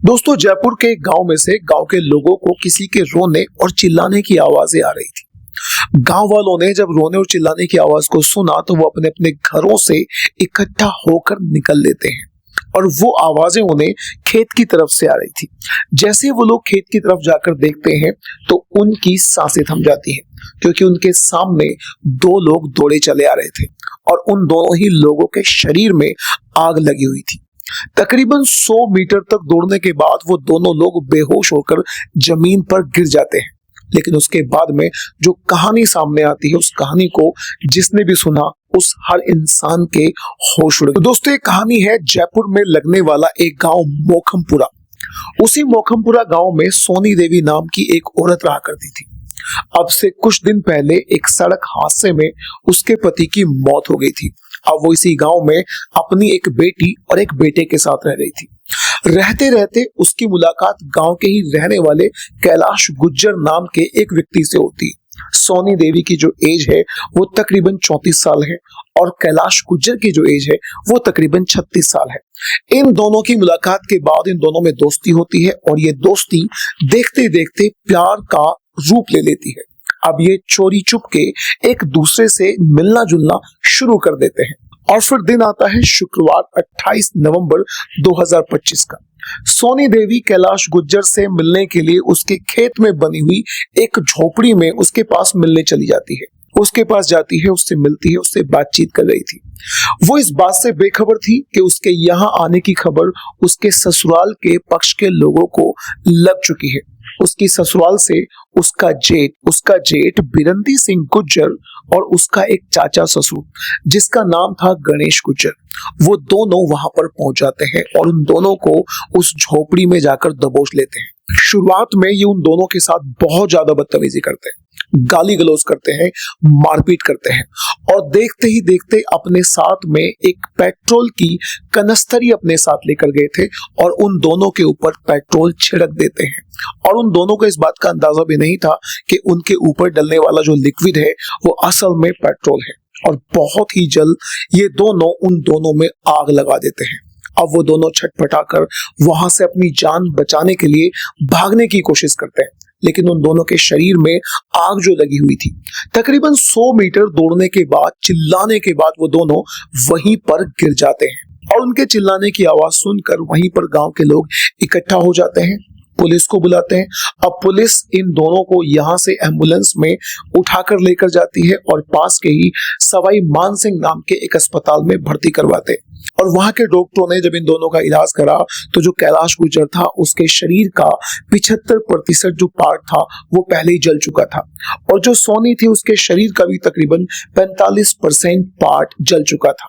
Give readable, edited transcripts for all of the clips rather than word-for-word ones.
दोस्तों, जयपुर के गांव में से गांव के लोगों को किसी के रोने और चिल्लाने की आवाजें आ रही थी। गांव वालों ने जब रोने और चिल्लाने की आवाज को सुना तो वो अपने अपने घरों से इकट्ठा होकर निकल लेते हैं और वो आवाजें उन्हें खेत की तरफ से आ रही थी। जैसे वो लोग खेत की तरफ जाकर देखते हैं तो उनकी सांसें थम जाती हैं, क्योंकि उनके सामने दो लोग दौड़े चले आ रहे थे और उन दोनों ही लोगों के शरीर में आग लगी हुई थी। तकरीबन 100 मीटर तक दौड़ने के बाद वो दोनों लोग बेहोश होकर जमीन पर गिर जाते हैं। लेकिन उसके बाद में जो कहानी सामने आती है, उस कहानी को जिसने भी सुना उस हर इंसान के होश उड़ गए। तो दोस्तों, ये कहानी है जयपुर में लगने वाला एक गांव मोखमपुरा। उसी मोखमपुरा गांव में सोनी देवी नाम की एक औरत रहा करती थी। अब से कुछ दिन पहले एक सड़क हादसे में उसके पति की मौत हो गई थी। अब वो इसी गांव में अपनी एक बेटी और एक बेटे के साथ रह रही थी। रहते रहते उसकी मुलाकात गांव के ही रहने वाले कैलाश गुज्जर नाम के एक व्यक्ति से होती है। सोनी देवी की जो एज है वो तकरीबन 34 साल है और कैलाश गुज्जर की जो एज है वो तकरीबन 36 साल है। इन दोनों की मुलाकात के बाद इन दोनों में दोस्ती होती है और ये दोस्ती देखते देखते प्यार का रूप ले लेती है। अब ये चोरी चुप के एक दूसरे से मिलना जुलना शुरू कर देते हैं और फिर दिन आता है शुक्रवार 28 नवंबर 2025 का। सोनी देवी कैलाश गुज्जर से मिलने के लिए उसके खेत में बनी हुई एक झोपड़ी में उसके पास मिलने चली जाती है। उसके पास जाती है, उससे मिलती है, उससे बातचीत कर रही थी। वो इस बात से बेखबर थी कि उसके यहाँ आने की खबर उसके ससुराल के पक्ष के लोगों को लग चुकी है। उसकी ससुराल से उसका जेठ बिरंदी सिंह गुज्जर और उसका एक चाचा ससुर जिसका नाम था गणेश गुज्जर, वो दोनों वहां पर पहुंच जाते हैं और उन दोनों को उस झोपड़ी में जाकर दबोच लेते हैं। शुरुआत में ये उन दोनों के साथ बहुत ज्यादा बदतमीजी करते हैं, गाली गलौज करते हैं, मारपीट करते हैं और देखते ही देखते अपने साथ में एक पेट्रोल की कनस्तरी अपने साथ लेकर गए थे और उन दोनों के ऊपर पेट्रोल छिड़क देते हैं। और उन दोनों को इस बात का अंदाजा भी नहीं था कि उनके ऊपर डलने वाला जो लिक्विड है वो असल में पेट्रोल है और बहुत ही जल्द ये दोनों उन दोनों में आग लगा देते हैं। अब वो दोनों छटपटाकर वहां से अपनी जान बचाने के लिए भागने की कोशिश करते हैं, लेकिन उन दोनों के शरीर में आग जो लगी हुई थी। तकरीबन 100 मीटर दौड़ने के बाद, चिल्लाने के बाद वो दोनों वहीं पर गिर जाते हैं और उनके चिल्लाने की आवाज सुनकर वहीं पर गांव के लोग इकट्ठा हो जाते हैं, पुलिस को बुलाते हैं। अब पुलिस इन दोनों को यहाँ से एम्बुलेंस में उठाकर लेकर जाती है और पास के ही सवाई मान सिंह नाम के एक अस्पताल में भर्ती करवाते हैं। और वहां के डॉक्टरों ने जब इन दोनों का इलाज करा तो जो कैलाश गुज्जर था उसके शरीर का 75% जो पार्ट था वो पहले ही जल चुका था और जो सोनी थी उसके शरीर का भी तकरीबन 45% पार्ट जल चुका था।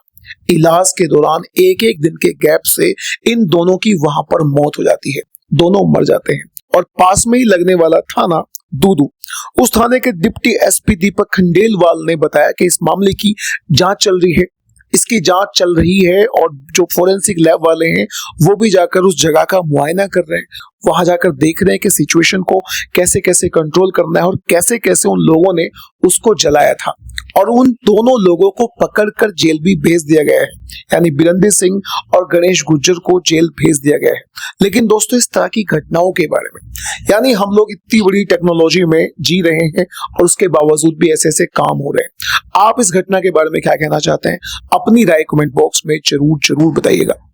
इलाज के दौरान एक एक दिन के गैप से इन दोनों की वहां पर मौत हो जाती है, दोनों मर जाते हैं। और पास में ही लगने वाला थाना दूदू, उस थाने के डिप्टी एसपी दीपक खंडेलवाल ने बताया कि इस मामले की जांच चल रही है, इसकी जांच चल रही है और जो फोरेंसिक लैब वाले हैं वो भी जाकर उस जगह का मुआयना कर रहे हैं, वहां जाकर देख रहे हैं कि सिचुएशन को कैसे कैसे कंट्रोल करना है और कैसे कैसे उन लोगों ने उसको जलाया था। और उन दोनों लोगों को पकड़कर जेल भी भेज दिया गया है, यानी बिरंदी सिंह और गणेश गुज्जर को जेल भेज दिया गया है। लेकिन दोस्तों, इस तरह की घटनाओं के बारे में, यानी हम लोग इतनी बड़ी टेक्नोलॉजी में जी रहे हैं और उसके बावजूद भी ऐसे ऐसे काम हो रहे हैं। आप इस घटना के बारे में क्या कहना चाहते हैं? अपनी राय कमेंट बॉक्स में जरूर बताइएगा।